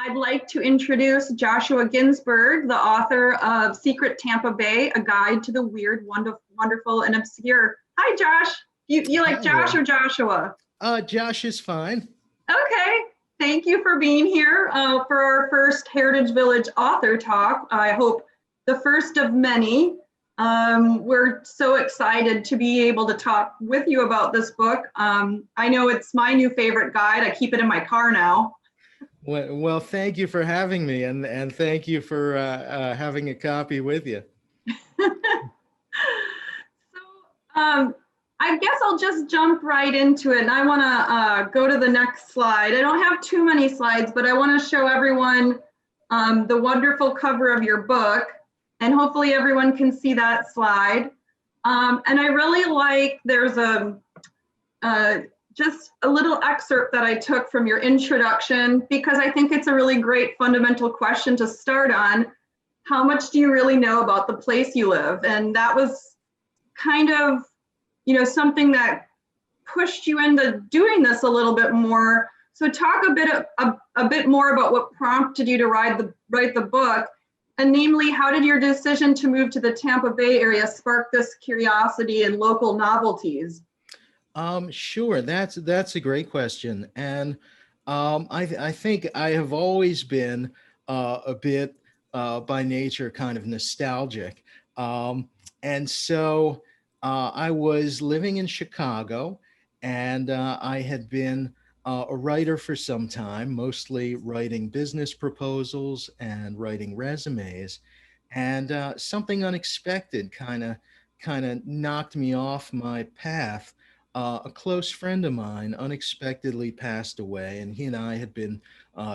I'd like to introduce Joshua Ginsberg, the author of Secret Tampa Bay, A Guide to the Weird, Wonderful, and Obscure. Hi, Josh. You like Hi Josh there. or Joshua? Josh is fine. Okay. Thank you for being here for our first Heritage Village author talk. I hope the first of many. We're so excited to be able to talk with you about this book. I know it's my new favorite guide. I keep it in my car now. Well, thank you for having me, and thank you for having a copy with you. So I guess I'll just jump right into it. And I want to go to the next slide. I don't have too many slides, but I want to show everyone the wonderful cover of your book. And hopefully everyone can see that slide. And I really like, there's just a little excerpt that I took from your introduction, because I think it's a really great fundamental question to start on. How much do you really know about the place you live? And that was kind of, something that pushed you into doing this a little bit more. So talk a bit more about what prompted you to write the book, and namely, how did your decision to move to the Tampa Bay area spark this curiosity in local novelties? Sure, that's a great question, and I think I have always been a bit by nature kind of nostalgic, and so I was living in Chicago, and I had been a writer for some time, mostly writing business proposals and writing resumes, and something unexpected kind of knocked me off my path. A close friend of mine unexpectedly passed away, and he and I had been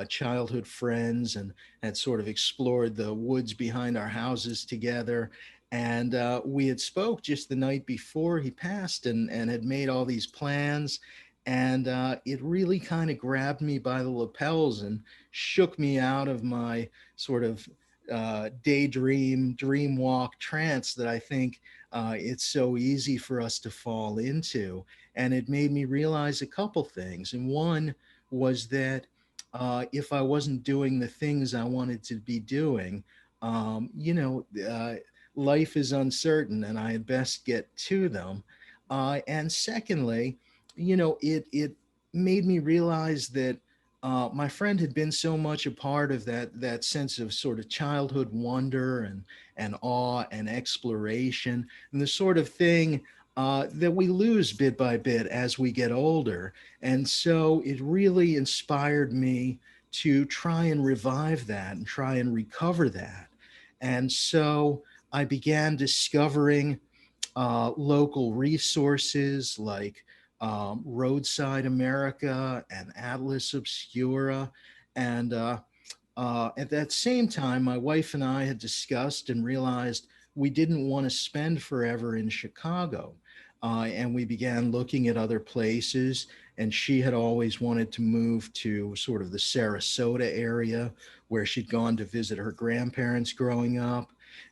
childhood friends and had sort of explored the woods behind our houses together. And we had spoke just the night before he passed, and had made all these plans. And it really kind of grabbed me by the lapels and shook me out of my sort of dream walk trance that I think it's so easy for us to fall into. And it made me realize a couple things. And one was that if I wasn't doing the things I wanted to be doing, life is uncertain and I had best get to them. And secondly, it made me realize that my friend had been so much a part of that sense of sort of childhood wonder and awe and exploration, and the sort of thing that we lose bit by bit as we get older. And so it really inspired me to try and revive that and try and recover that. And so I began discovering local resources like Roadside America and Atlas Obscura. And at that same time, my wife and I had discussed and realized we didn't want to spend forever in Chicago. And we began looking at other places. And she had always wanted to move to sort of the Sarasota area where she'd gone to visit her grandparents growing up.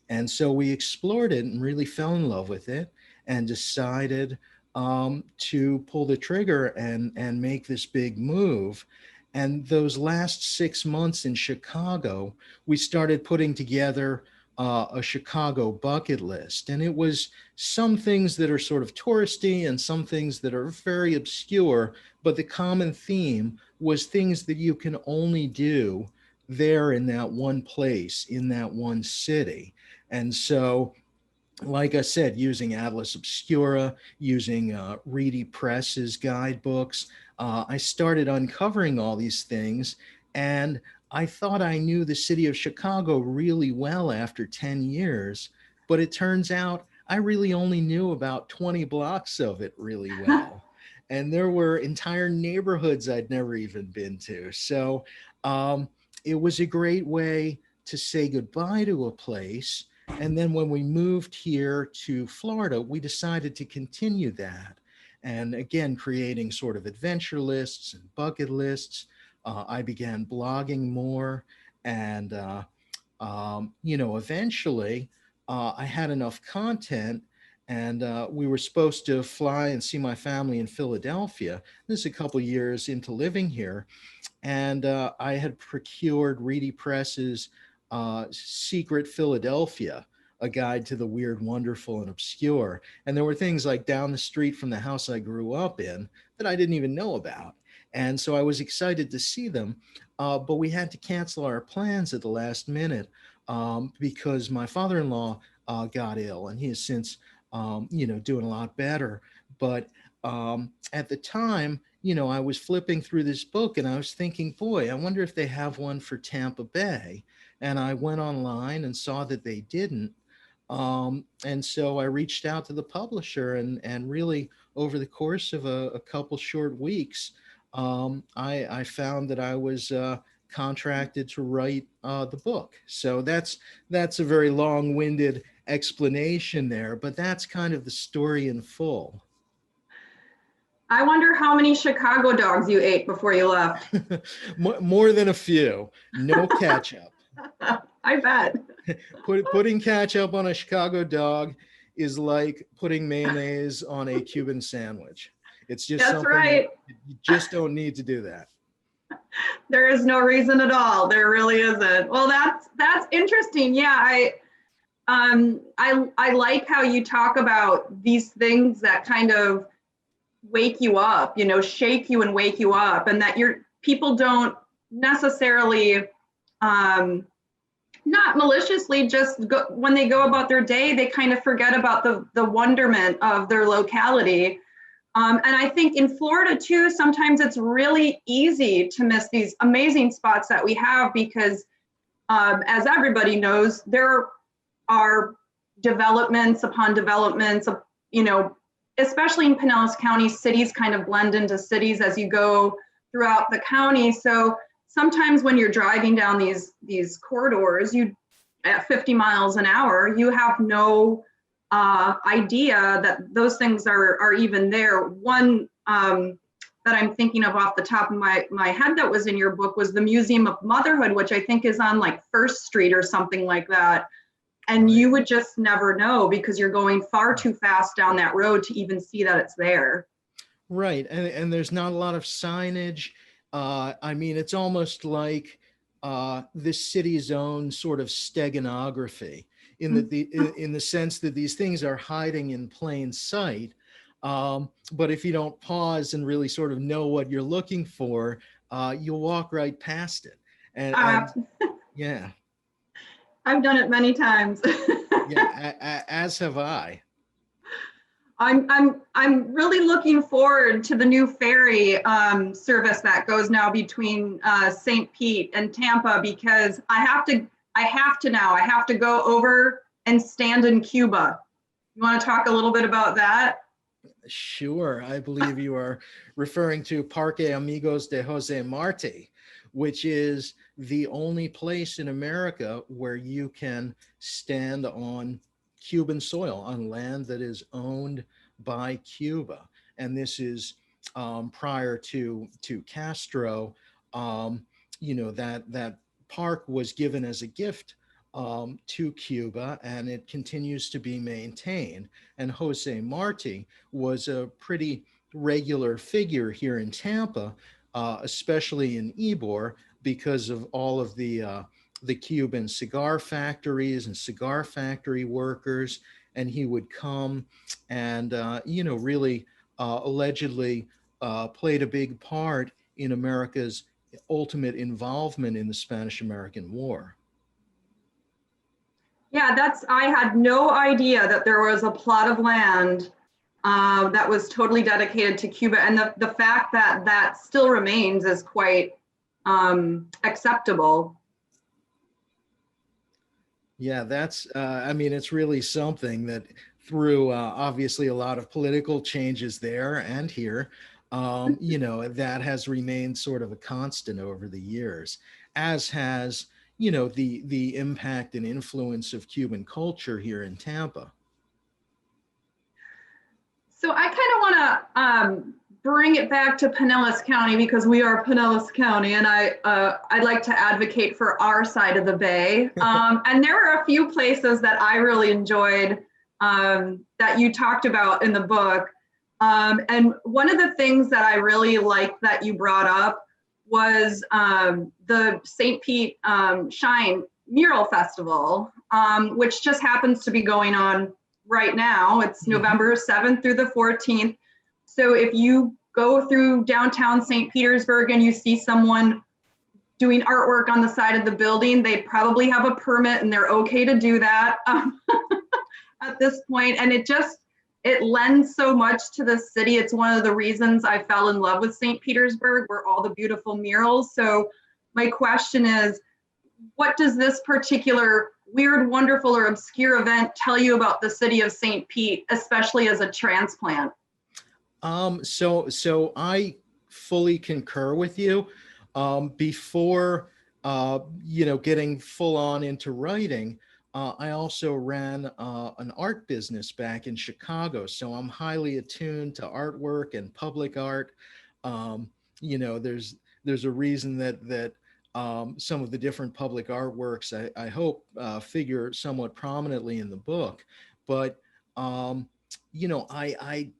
And so we explored it and really fell in love with it and decided to pull the trigger and make this big move. And those last 6 months in Chicago, we started putting together a Chicago bucket list. And it was some things that are sort of touristy and some things that are very obscure. But the common theme was things that you can only do there in that one place, in that one city. And so, like I said, using Atlas Obscura, using Reedy Press's guidebooks, I started uncovering all these things. And I thought I knew the city of Chicago really well after 10 years, but it turns out I really only knew about 20 blocks of it really well. And there were entire neighborhoods I'd never even been to. So it was a great way to say goodbye to a place. And then when we moved here to Florida, we decided to continue that. And again, creating sort of adventure lists and bucket lists. I began blogging more. And, eventually I had enough content. And we were supposed to fly and see my family in Philadelphia. This is a couple years into living here. And I had procured Reedy Press's Secret Philadelphia, a guide to the weird, wonderful, and obscure. And there were things like down the street from the house I grew up in that I didn't even know about. And so I was excited to see them, but we had to cancel our plans at the last minute because my father-in-law got ill, and he has since, doing a lot better. But at the time, I was flipping through this book and I was thinking, boy, I wonder if they have one for Tampa Bay. And I went online and saw that they didn't. And so I reached out to the publisher, and really over the course of a couple short weeks, I found that I was contracted to write the book. So that's a very long-winded explanation there, but that's kind of the story in full. I wonder how many Chicago dogs you ate before you left. More than a few. No ketchup. I bet. Putting ketchup on a Chicago dog is like putting mayonnaise on a Cuban sandwich. It's just That's something right. you just don't need to do that. There is no reason at all. There really isn't. Well, that's interesting. Yeah, I like how you talk about these things that kind of wake you up, shake you and wake you up, and that people don't necessarily not maliciously, just when they go about their day, they kind of forget about the wonderment of their locality. And I think in Florida too, sometimes it's really easy to miss these amazing spots that we have because as everybody knows, there are developments upon developments, especially in Pinellas County, cities kind of blend into cities as you go throughout the county. So sometimes when you're driving down these corridors, at 50 miles an hour, you have no idea that those things are even there. One that I'm thinking of off the top of my head that was in your book was the Museum of Motherhood, which I think is on like First Street or something like that. And you would just never know because you're going far too fast down that road to even see that it's there. Right. And there's not a lot of signage. It's almost like this city's own sort of steganography in the sense that these things are hiding in plain sight. But if you don't pause and really sort of know what you're looking for, you'll walk right past it. And yeah. I've done it many times. Yeah, as have I. I'm really looking forward to the new ferry service that goes now between St. Pete and Tampa because I have to go over and stand in Cuba. You want to talk a little bit about that? Sure. I believe you are referring to Parque Amigos de Jose Marti, which is the only place in America where you can stand on Cuban soil, on land that is owned by Cuba. And this is prior to Castro. That park was given as a gift to Cuba, and it continues to be maintained. And Jose Marti was a pretty regular figure here in Tampa, especially in Ybor, because of all of the Cuban cigar factories and cigar factory workers. And he would come and, really allegedly played a big part in America's ultimate involvement in the Spanish-American War. Yeah, I had no idea that there was a plot of land that was totally dedicated to Cuba. And the fact that that still remains is quite acceptable. Yeah, that's, it's really something that through obviously a lot of political changes there and here, that has remained sort of a constant over the years, as has, the impact and influence of Cuban culture here in Tampa. So I kind of want to bring it back to Pinellas County because we are Pinellas County, and I'd like to advocate for our side of the bay. And there are a few places that I really enjoyed that you talked about in the book. And one of the things that I really liked that you brought up was the St. Pete Shine Mural Festival, which just happens to be going on right now. It's November 7th through the 14th. So if you go through downtown St. Petersburg and you see someone doing artwork on the side of the building, they probably have a permit and they're okay to do that at this point. And it lends so much to the city. It's one of the reasons I fell in love with St. Petersburg, were all the beautiful murals. So my question is, what does this particular weird, wonderful, or obscure event tell you about the city of St. Pete, especially as a transplant? So I fully concur with you. Before, getting full on into writing, I also ran an art business back in Chicago. So I'm highly attuned to artwork and public art. There's a reason that some of the different public artworks, I hope, figure somewhat prominently in the book. But I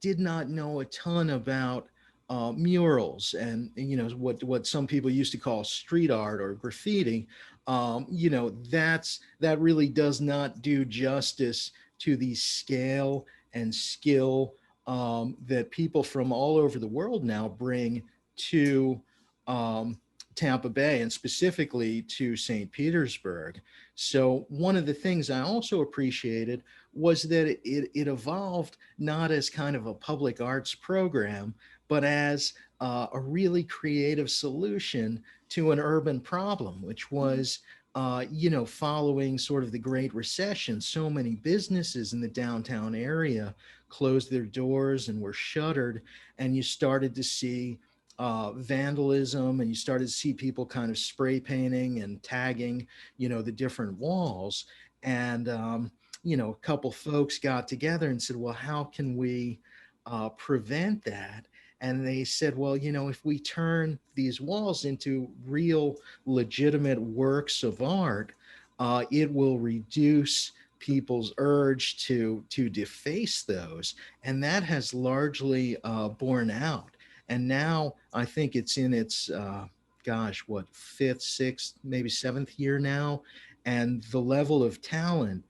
did not know a ton about murals and what some people used to call street art or graffiti. That really does not do justice to the scale and skill that people from all over the world now bring to Tampa Bay, and specifically to St. Petersburg. So one of the things I also appreciated was that it evolved not as kind of a public arts program, but as a really creative solution to an urban problem, which was, following sort of the Great Recession, so many businesses in the downtown area closed their doors and were shuttered, and you started to see vandalism, and you started to see people kind of spray painting and tagging, the different walls. And, a couple folks got together and said, well, how can we prevent that? And they said, well, if we turn these walls into real legitimate works of art, it will reduce people's urge to deface those. And that has largely borne out. And now I think it's in its, fifth, sixth, maybe seventh year now. And the level of talent,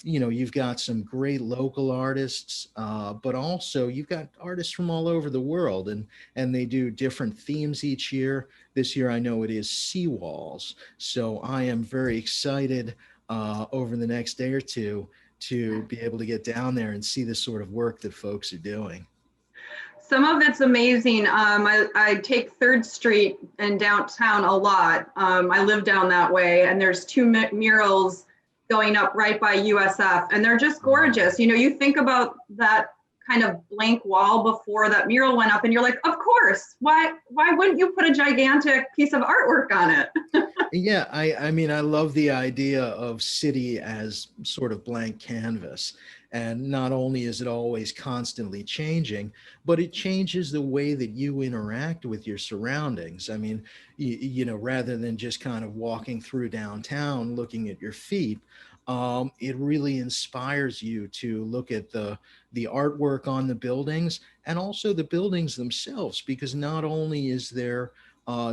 you've got some great local artists, but also you've got artists from all over the world, and they do different themes each year. This year, I know it is seawalls. So I am very excited over the next day or two to be able to get down there and see the sort of work that folks are doing. Some of it's amazing. I take 3rd Street in downtown a lot. I live down that way, and there's 2 murals going up right by USF, and they're just gorgeous. You think about that kind of blank wall before that mural went up, and you're like, of course, why wouldn't you put a gigantic piece of artwork on it? Yeah, I mean, I love the idea of city as sort of blank canvas. And not only is it always constantly changing, but it changes the way that you interact with your surroundings. I mean, rather than just kind of walking through downtown, looking at your feet, it really inspires you to look at the artwork on the buildings and also the buildings themselves, because not only is there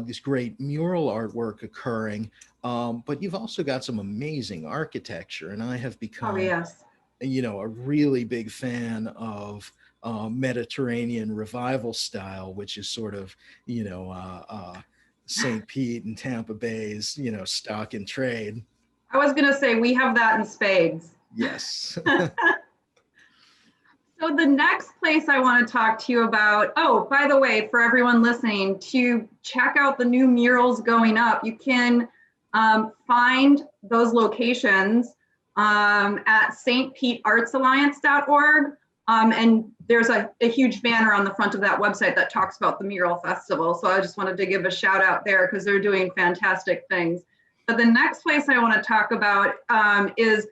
this great mural artwork occurring, but you've also got some amazing architecture. And I have become, yes, a really big fan of Mediterranean revival style, which is sort of, St. Pete and Tampa Bay's, stock in trade. I was going to say, we have that in spades. Yes. So the next place I want to talk to you about, oh, by the way, for everyone listening, to check out the new murals going up, you can find those locations at stpeteartsalliance.org. And there's a huge banner on the front of that website that talks about the Mural Festival. So I just wanted to give a shout out there because they're doing fantastic things. But the next place I want to talk about has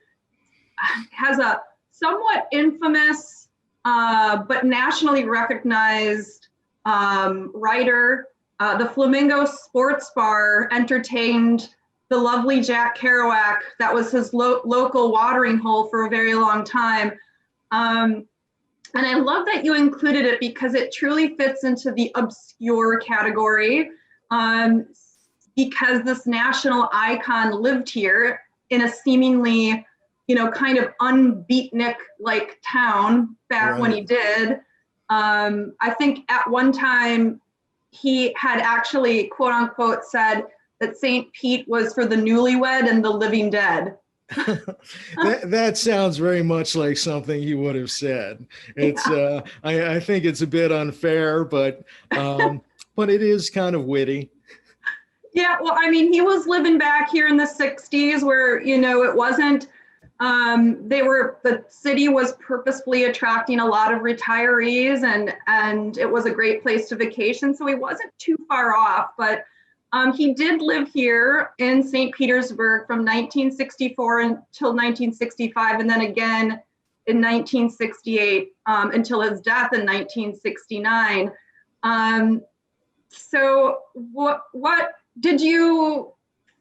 a somewhat infamous but nationally recognized writer. The Flamingo Sports Bar entertained the lovely Jack Kerouac. That was his local watering hole for a very long time. And I love that you included it because it truly fits into the obscure category. um, because this national icon lived here in a seemingly, kind of unbeatnik-like town back when he did. I think at one time he had actually, quote unquote, said that St. Pete was for the newlywed and the living dead. That sounds very much like something he would have said. It's Yeah. I think it's a bit unfair, but it is kind of witty. Yeah, well, I mean, he was living back here in the 60s where, it wasn't, the city was purposefully attracting a lot of retirees, and it was a great place to vacation. So he wasn't too far off, but he did live here in St. Petersburg from 1964 until 1965, and then again in 1968 until his death in 1969. So what did you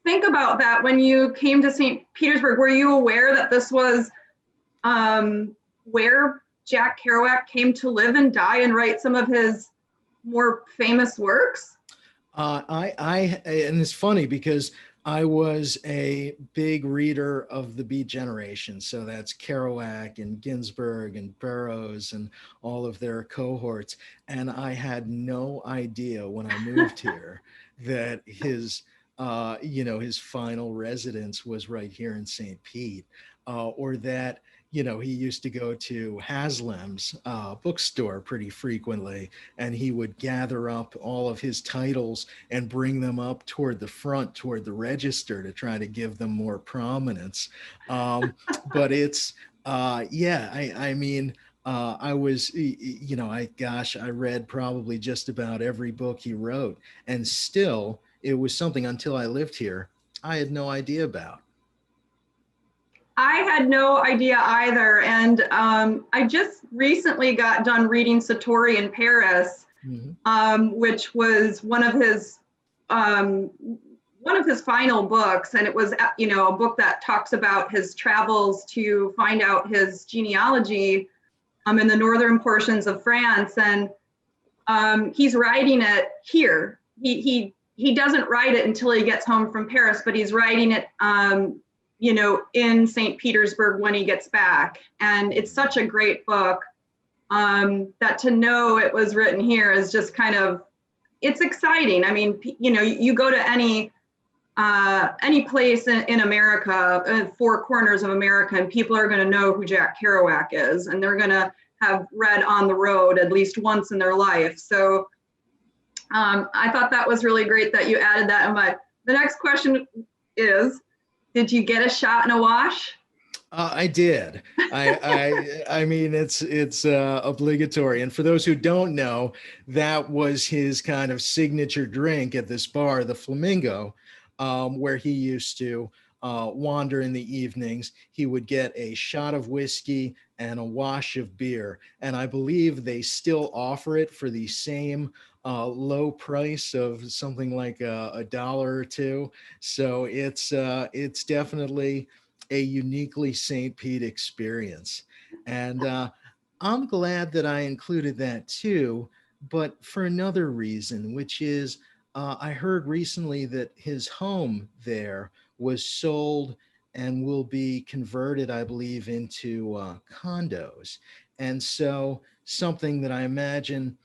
think about that when you came to St. Petersburg? Were you aware that this was where Jack Kerouac came to live and die and write some of his more famous works? And it's funny because I was a big reader of the Beat generation. So that's Kerouac and Ginsberg and Burroughs and all of their cohorts. And I had no idea when I moved here that his final residence was right here in St. Pete, or that, he used to go to Haslam's bookstore pretty frequently, and he would gather up all of his titles and bring them up toward the front, toward the register, to try to give them more prominence. But it's, I mean, I was, I read probably just about every book he wrote, and still, it was something until I lived here, I had no idea about. I had no idea either. And I just recently got done reading Satori in Paris, which was one of his final books. And it was, a book that talks about his travels to find out his genealogy in the northern portions of France. And he's writing it here. He doesn't write it until he gets home from Paris, but he's writing it in St. Petersburg when he gets back. And it's such a great book that to know it was written here is just kind of, it's exciting. I mean, you go to any place in America, four corners of America, and people are going to know who Jack Kerouac is, and they're going to have read On the Road at least once in their life. So I thought that was really great that you added that. The next question is, did you get a shot and a wash? I did. I mean, it's obligatory. And for those who don't know, that was his kind of signature drink at this bar, the Flamingo, where he used to wander in the evenings. He would get a shot of whiskey and a wash of beer. And I believe they still offer it for the same low price of something like a dollar or two. So it's definitely a uniquely St. Pete experience. And I'm glad that I included that too, but for another reason, which is I heard recently that his home there was sold and will be converted, I believe, into condos. And so something that I imagine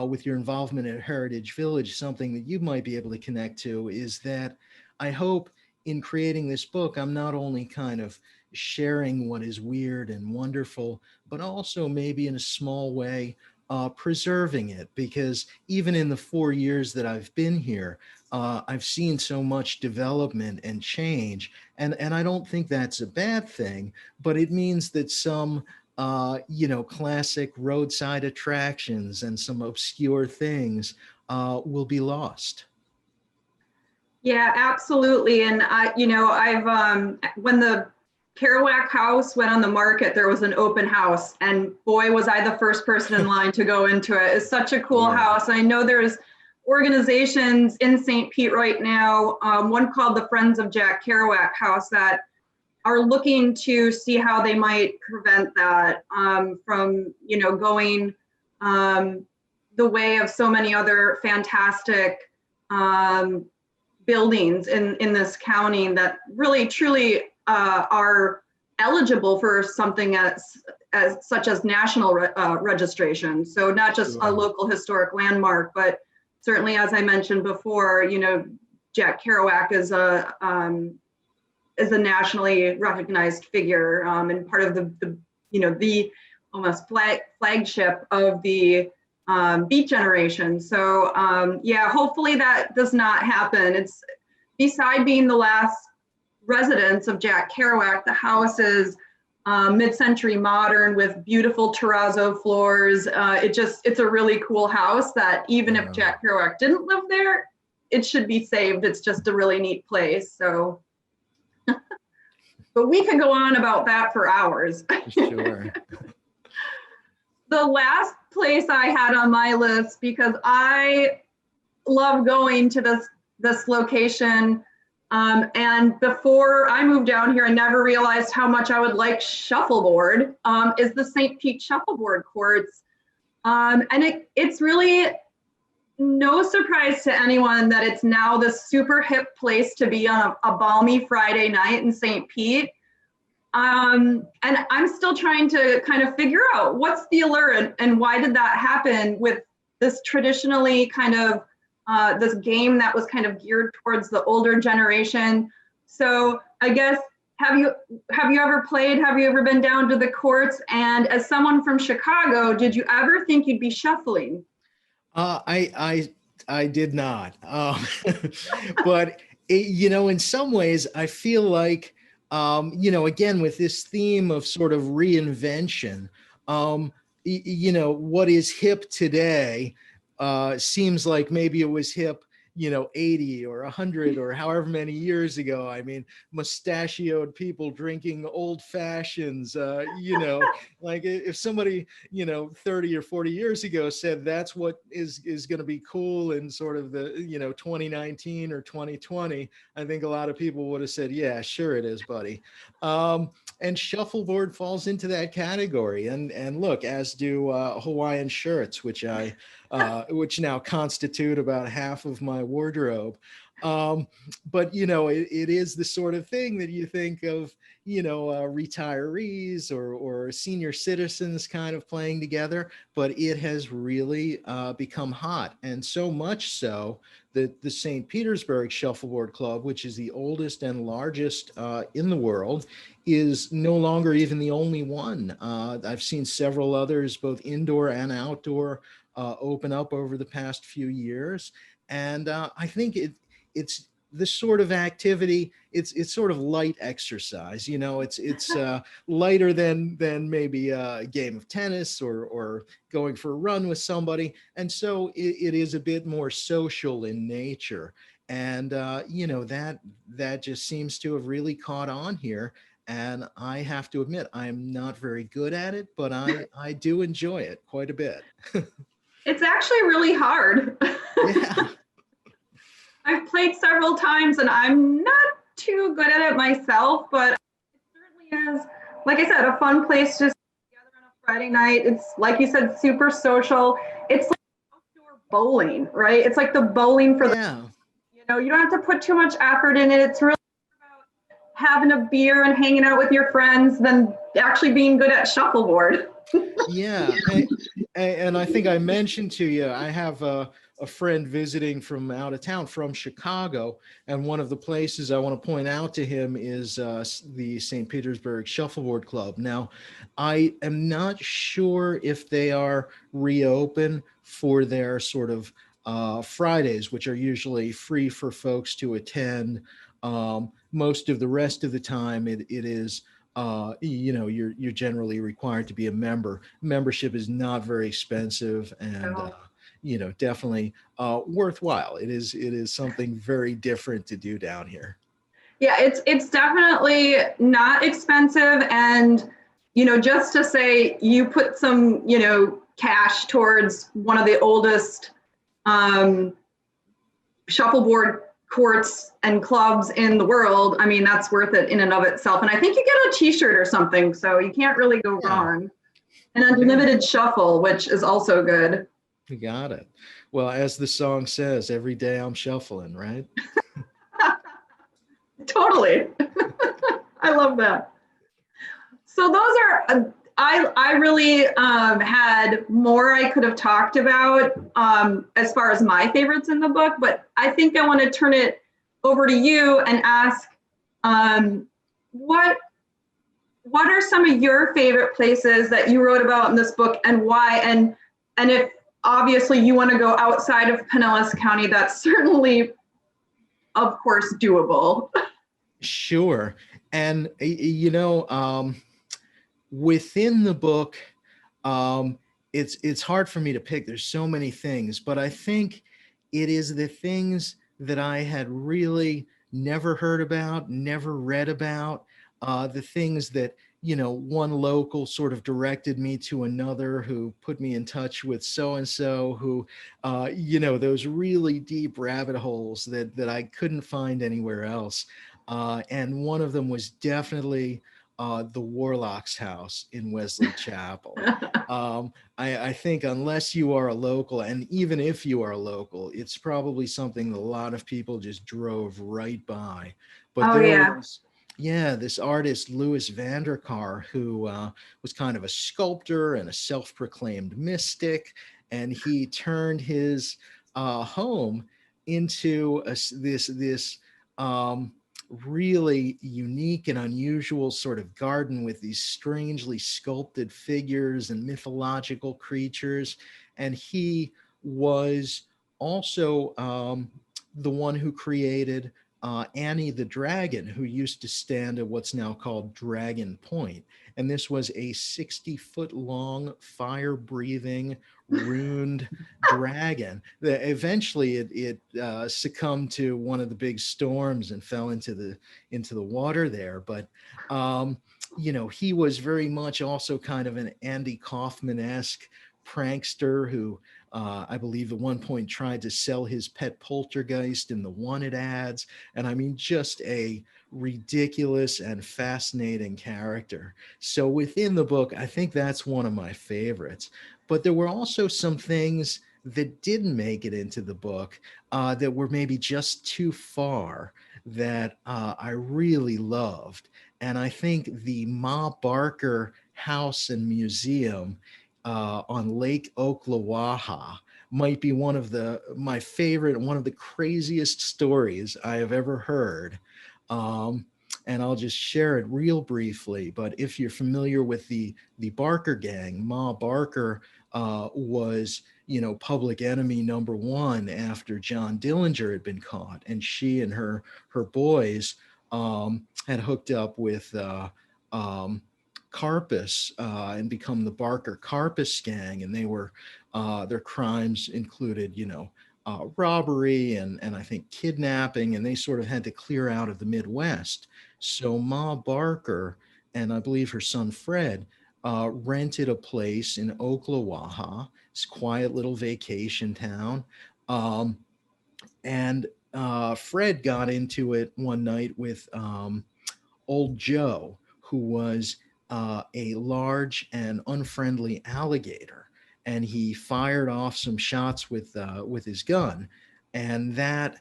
with your involvement at Heritage Village, something that you might be able to connect to is that I hope in creating this book, I'm not only kind of sharing what is weird and wonderful, but also maybe in a small way, preserving it, because even in the 4 years that I've been here, I've seen so much development and change, and I don't think that's a bad thing, but it means that some classic roadside attractions and some obscure things will be lost. Yeah, absolutely. And I've when the Kerouac house went on the market, there was an open house, and boy, was I the first person in line to go into it. It's such a cool house. I know there's organizations in St. Pete right now, one called the Friends of Jack Kerouac House, that are looking to see how they might prevent that from, going the way of so many other fantastic buildings in this county that really truly are eligible for something as such as national registration. So not just a local historic landmark, but certainly, as I mentioned before, you know, Jack Kerouac is a nationally recognized figure and part of the you know, the almost flagship of the Beat generation. So yeah, hopefully that does not happen. It's beside being the last residence of Jack Kerouac, the house is mid-century modern with beautiful terrazzo floors. It's a really cool house that even if Jack Kerouac didn't live there, it should be saved. It's just a really neat place. So, but we could go on about that for hours. Sure. The last place I had on my list, because I love going to this location, and before I moved down here, I never realized how much I would like shuffleboard, is the St. Pete Shuffleboard Courts. And it's really no surprise to anyone that it's now the super hip place to be on a balmy Friday night in St. Pete. And I'm still trying to kind of figure out what's the allure and why did that happen with this traditionally kind of this game that was kind of geared towards the older generation. So I guess, have you ever played? Have you ever been down to the courts? And as someone from Chicago, did you ever think you'd be shuffling? I did not. But you know, in some ways, I feel like you know, again, with this theme of sort of reinvention, you know, what is hip today seems like maybe it was hip, you know, 80 or 100 or however many years ago. I mean, mustachioed people drinking old fashions, you know, like if somebody, you know, 30 or 40 years ago said that's what is going to be cool in sort of the, you know, 2019 or 2020, I think a lot of people would have said, yeah, sure it is, buddy. And shuffleboard falls into that category. And look, as do Hawaiian shirts, which now constitute about half of my wardrobe. But, you know, it is the sort of thing that you think of, you know, retirees or senior citizens kind of playing together, but it has really become hot. And so much so that the St. Petersburg Shuffleboard Club, which is the oldest and largest in the world, is no longer even the only one. I've seen several others, both indoor and outdoor, open up over the past few years. And I think it's this sort of activity, it's sort of light exercise, you know, it's lighter than maybe a game of tennis or going for a run with somebody. And so it is a bit more social in nature. And, you know, that just seems to have really caught on here. And I have to admit, I'm not very good at it, but I do enjoy it quite a bit. It's actually really hard. Yeah. I've played several times and I'm not too good at it myself, but it certainly is, like I said, a fun place just together on a Friday night. It's like you said, super social. It's like outdoor bowling, right? It's like the bowling for Yeah. you know, you don't have to put too much effort in it. It's really about having a beer and hanging out with your friends than actually being good at shuffleboard. Yeah. And I think I mentioned to you, I have a friend visiting from out of town from Chicago. And one of the places I want to point out to him is the St. Petersburg Shuffleboard Club. Now, I am not sure if they are reopened for their sort of Fridays, which are usually free for folks to attend. Most of the rest of the time, it is you know, you're generally required to be a member. Membership is not very expensive and, you know, definitely worthwhile. It is something very different to do down here. Yeah, it's definitely not expensive. And, you know, just to say you put some, you know, cash towards one of the oldest shuffleboard courts and clubs in the world, I mean, that's worth it in and of itself. And I think you get a t-shirt or something, so you can't really go wrong. An unlimited shuffle, which is also good. You got it. Well, as the song says, every day I'm shuffling, right? Totally. I love that. So those are, I really had more I could have talked about as far as my favorites in the book, but I think I want to turn it over to you and ask um, what what are some of your favorite places that you wrote about in this book and why? And if obviously you want to go outside of Pinellas County, that's certainly, of course, doable. Sure. And, within the book, um, it's hard for me to pick. There's so many things, but I think it is the things that I had really never heard about, never read about, the things that one local sort of directed me to another, who put me in touch with so and so, who, those really deep rabbit holes that I couldn't find anywhere else. And one of them was definitely the Warlock's house in Wesley Chapel. I think unless you are a local, and even if you are a local, it's probably something that a lot of people just drove right by. But Oh, there yeah. was, yeah, this artist, Louis Vanderkar, who was kind of a sculptor and a self-proclaimed mystic, and he turned his home into this um, really unique and unusual sort of garden with these strangely sculpted figures and mythological creatures. And he was also the one who created Annie the Dragon, who used to stand at what's now called Dragon Point. And this was a 60-foot long, fire breathing, runed dragon that eventually it succumbed to one of the big storms and fell into the water there. But he was very much also kind of an Andy Kaufman-esque prankster who I believe at one point tried to sell his pet poltergeist in the wanted ads. And I mean, just a ridiculous and fascinating character. So within the book, I think that's one of my favorites. But there were also some things that didn't make it into the book that were maybe just too far that I really loved. And I think the Ma Barker House and Museum on Lake Ocklawaha might be one of my favorite, one of the craziest stories I have ever heard. Um, and I'll just share it real briefly. But if you're familiar with the Barker gang, Ma Barker was, public enemy number one after John Dillinger had been caught, and she and her boys had hooked up with um, Carpus and become the Barker Carpus gang, and they were their crimes included, robbery and I think kidnapping, and they sort of had to clear out of the Midwest. So Ma Barker and I believe her son Fred rented a place in Ocklawaha, this quiet little vacation town. Um, and Fred got into it one night with Old Joe, who was a large and unfriendly alligator, and he fired off some shots with his gun, and that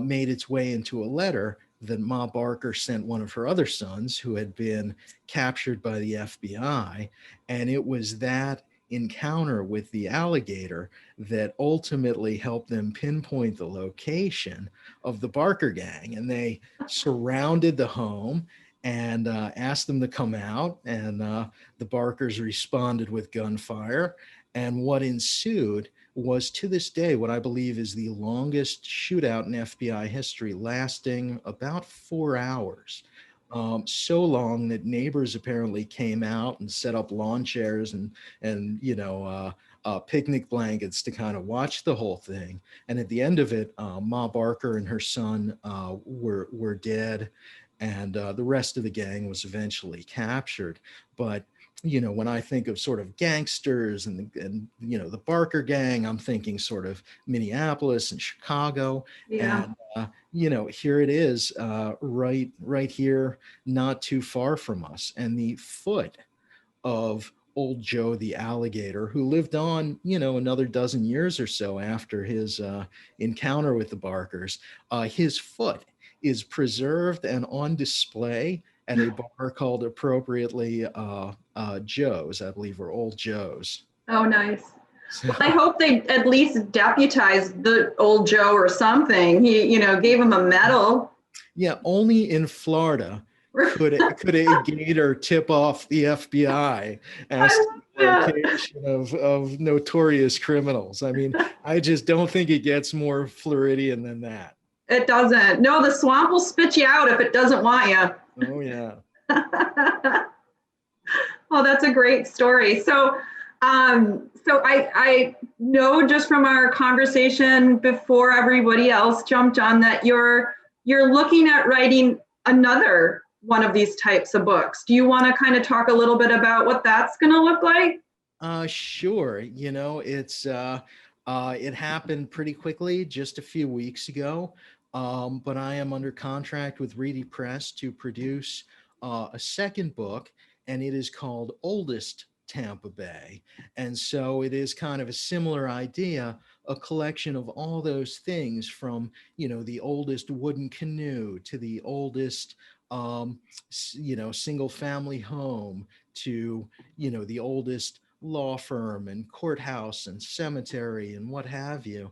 made its way into a letter that Ma Barker sent one of her other sons, who had been captured by the FBI, and it was that encounter with the alligator that ultimately helped them pinpoint the location of the Barker gang, and they surrounded the home and asked them to come out. And the Barkers responded with gunfire. And what ensued was, to this day, what I believe is the longest shootout in FBI history, lasting about 4 hours. So long that neighbors apparently came out and set up lawn chairs and picnic blankets to kind of watch the whole thing. And at the end of it, Ma Barker and her son were dead, and the rest of the gang was eventually captured. But when I think of sort of gangsters and the Barker gang, I'm thinking sort of Minneapolis and Chicago, Yeah. and here it is, right here, not too far from us, and the foot of old Joe the alligator, who lived on, another dozen years or so after his encounter with the Barkers. His foot is preserved and on display at a bar called appropriately Joe's, I believe, or Old Joe's. Oh, nice. So, Well, I hope they at least deputized the old Joe or something. He, gave him a medal. yeah, only in Florida could a gator tip off the FBI as to the location of notorious criminals. I mean, I just don't think it gets more Floridian than that. It doesn't. No, the swamp will spit you out if it doesn't want you. Oh, yeah. Oh, that's a great story. So I know just from our conversation before everybody else jumped on that you're looking at writing another one of these types of books. Do you want to kind of talk a little bit about what that's going to look like? Sure. It happened pretty quickly, just a few weeks ago. But I am under contract with Reedy Press to produce a second book, and it is called Oldest Tampa Bay. And so it is kind of a similar idea, a collection of all those things from, the oldest wooden canoe to the oldest, single family home to, the oldest law firm and courthouse and cemetery and what have you.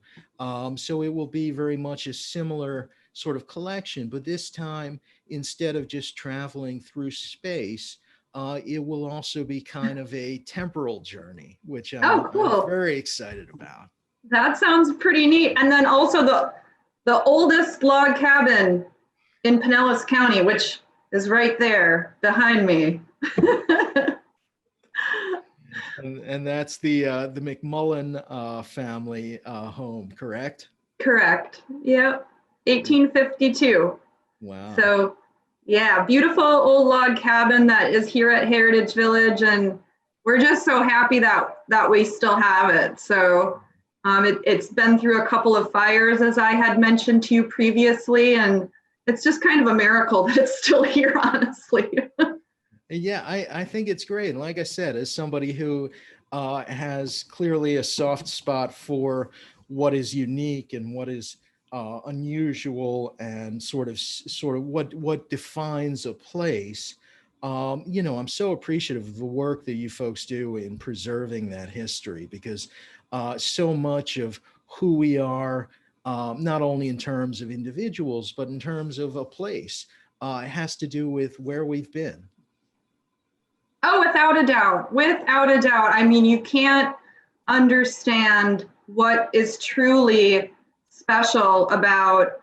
So it will be very much a similar sort of collection, but this time, instead of just traveling through space, it will also be kind of a temporal journey, which I'm very excited about. That sounds pretty neat. And then also the oldest log cabin in Pinellas County, which is right there behind me. And that's the McMullen family home, correct? Correct. Yep. 1852. Wow. So yeah, beautiful old log cabin that is here at Heritage Village, and we're just so happy that we still have it. So it's been through a couple of fires, as I had mentioned to you previously, and it's just kind of a miracle that it's still here, honestly. Yeah, I think it's great. And like I said, as somebody who has clearly a soft spot for what is unique and what is unusual and sort of what defines a place, I'm so appreciative of the work that you folks do in preserving that history, because so much of who we are, not only in terms of individuals, but in terms of a place, has to do with where we've been. Oh, without a doubt. Without a doubt. I mean, you can't understand what is truly special about,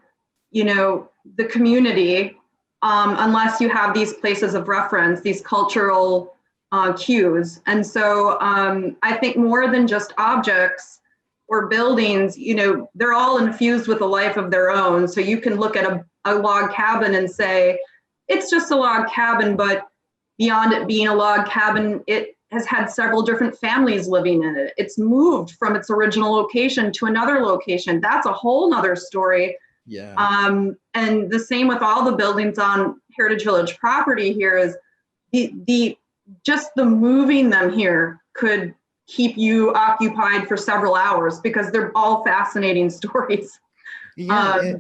the community unless you have these places of reference, these cultural cues. And so I think more than just objects or buildings, they're all infused with a life of their own. So you can look at a log cabin and say, it's just a log cabin, but beyond it being a log cabin, it has had several different families living in it. It's moved from its original location to another location. That's a whole nother story. Yeah. And the same with all the buildings on Heritage Village property here is just the moving them here could keep you occupied for several hours because they're all fascinating stories. Yeah.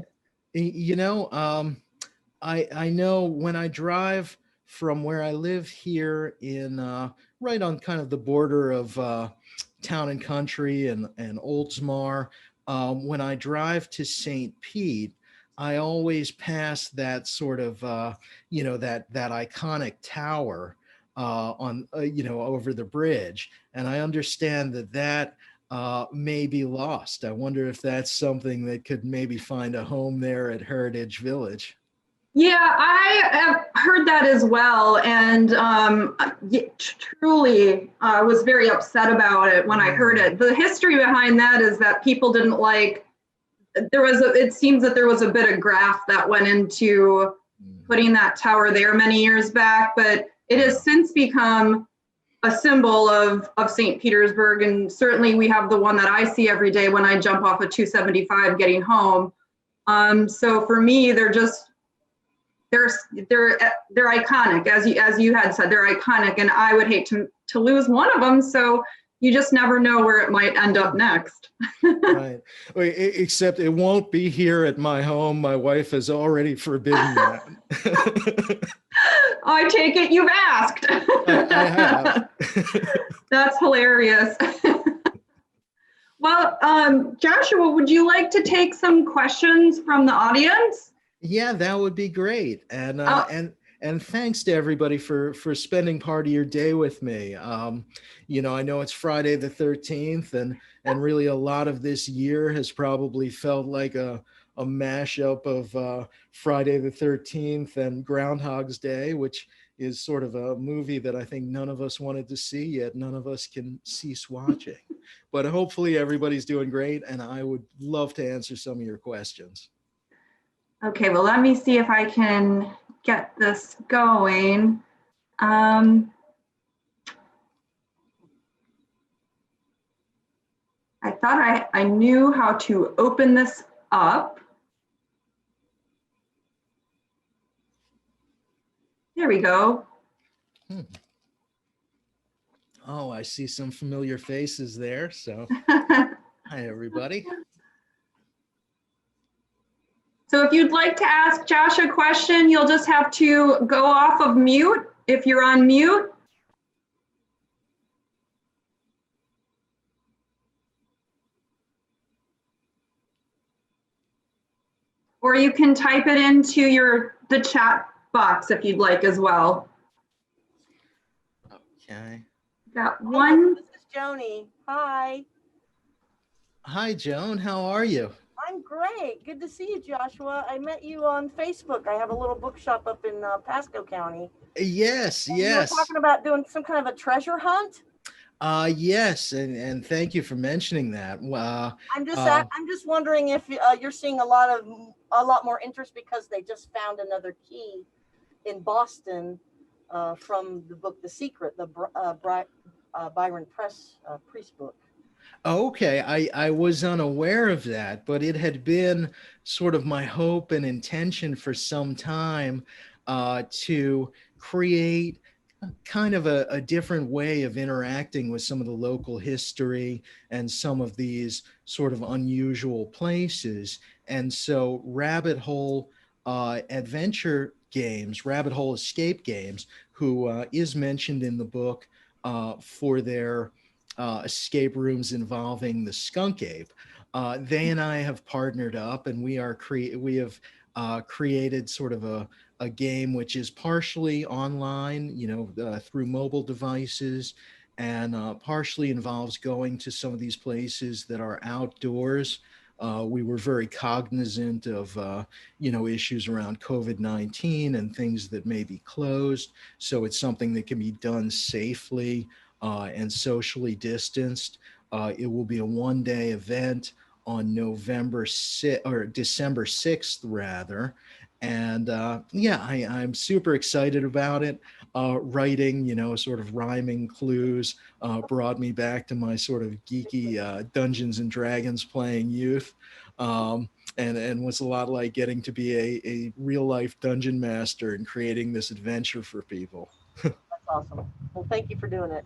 I know when I drive from where I live here in right on kind of the border of town and country and Oldsmar, when I drive to St. Pete, I always pass that sort of that iconic tower on over the bridge, and I understand that may be lost. I wonder if that's something that could maybe find a home there at Heritage Village. Yeah, I have heard that as well, and truly was very upset about it when I heard it. The history behind that is that people didn't like. It seems that there was a bit of graft that went into putting that tower there many years back, but it has since become a symbol of St. Petersburg, and certainly we have the one that I see every day when I jump off of 275 getting home. So for me, they're iconic, as you had said, they're iconic, and I would hate to to lose one of them. So you just never know where it might end up next. Right. Except it won't be here at my home. My wife has already forbidden that. I take it you've asked. I have. That's hilarious. Well, Joshua, would you like to take some questions from the audience? Yeah, that would be great. And thanks to everybody for spending part of your day with me. You know, I know it's Friday the 13th, and really a lot of this year has probably felt like a mashup of Friday the 13th and Groundhog's Day, which is sort of a movie that I think none of us wanted to see, yet none of us can cease watching. But hopefully everybody's doing great, and I would love to answer some of your questions. Okay, well, let me see if I can get this going. I thought I knew how to open this up. There we go. Oh, I see some familiar faces there. So, hi, everybody. So if you'd like to ask Josh a question, you'll just have to go off of mute if you're on mute. Or you can type it into the chat box if you'd like as well. Okay. Got one. This is Joni. Hi. Hi, Joan. How are you? I'm great. Good to see you, Joshua. I met you on Facebook. I have a little bookshop up in Pasco County. Yes, and yes. You were talking about doing some kind of a treasure hunt. Yes, and thank you for mentioning that. I'm just wondering if you're seeing a lot more interest because they just found another key in Boston from the book The Secret, the Byron Priest book. Okay, I was unaware of that, but it had been sort of my hope and intention for some time to create kind of a different way of interacting with some of the local history and some of these sort of unusual places. And so Rabbit Hole adventure games, Rabbit Hole escape games, who is mentioned in the book for their escape rooms involving the skunk ape. They and I have partnered up, and we have created sort of a game which is partially online, through mobile devices, and partially involves going to some of these places that are outdoors. We were very cognizant of, issues around COVID-19 and things that may be closed. So it's something that can be done safely and socially distanced. It will be a one-day event on December 6th, rather. And I'm super excited about it. Writing, sort of rhyming clues brought me back to my sort of geeky Dungeons and Dragons playing youth. And was a lot like getting to be a real life dungeon master and creating this adventure for people. That's awesome. Well, thank you for doing it.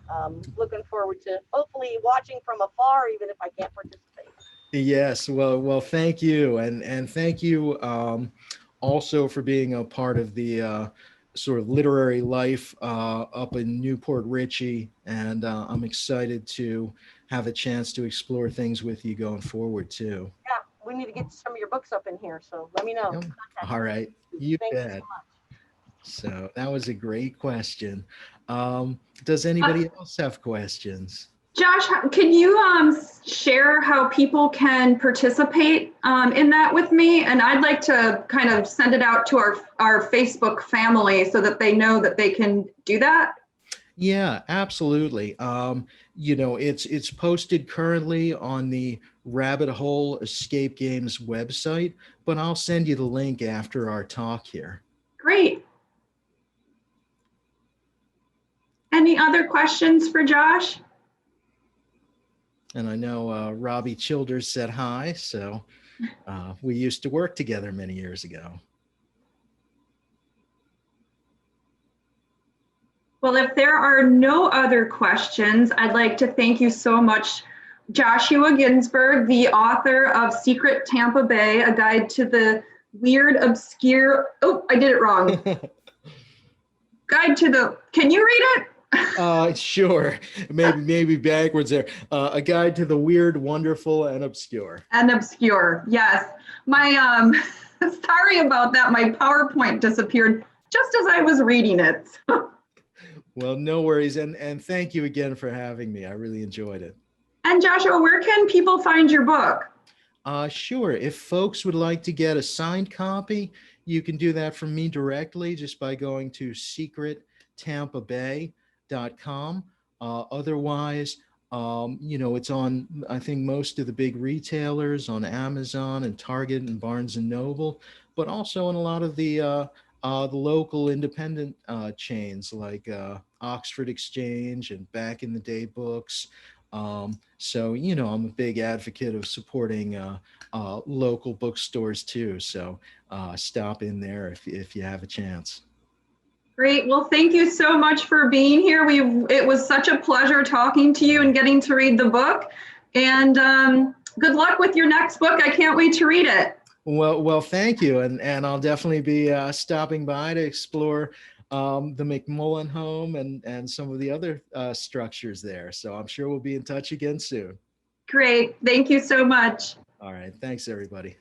Looking forward to hopefully watching from afar, even if I can't participate. Yes, well, thank you, and thank you also for being a part of the sort of literary life up in Newport Richey, and I'm excited to have a chance to explore things with you going forward too. Yeah, we need to get some of your books up in here, so let me know. All right, you Thank bet. you so much. So that was a great question. Does anybody else have questions? Josh, can you share how people can participate in that with me? And I'd like to kind of send it out to our Facebook family so that they know that they can do that. Yeah, absolutely. It's posted currently on the Rabbit Hole Escape Games website, but I'll send you the link after our talk here. Great. Any other questions for Josh? And I know Robbie Childers said hi, so we used to work together many years ago. Well, if there are no other questions, I'd like to thank you so much, Joshua Ginsberg, the author of Secret Tampa Bay, a guide to the weird, obscure, oh, I did it wrong. Guide to the, can you read it? Sure. Maybe backwards there. A guide to the weird, wonderful, and obscure. And obscure, yes. My, sorry about that. My PowerPoint disappeared just as I was reading it. Well, no worries. And thank you again for having me. I really enjoyed it. And Joshua, where can people find your book? Sure. If folks would like to get a signed copy, you can do that from me directly just by going to secrettampabay.com. Otherwise, it's on, I think, most of the big retailers, on Amazon and Target and Barnes and Noble, but also in a lot of the local independent chains like Oxford Exchange and Back in the Day Books. So, I'm a big advocate of supporting local bookstores too. So stop in there if you have a chance. Great. Well, thank you so much for being here. It was such a pleasure talking to you and getting to read the book. And good luck with your next book. I can't wait to read it. Well, thank you. And I'll definitely be stopping by to explore the McMullen home and some of the other structures there. So I'm sure we'll be in touch again soon. Great. Thank you so much. All right. Thanks, everybody.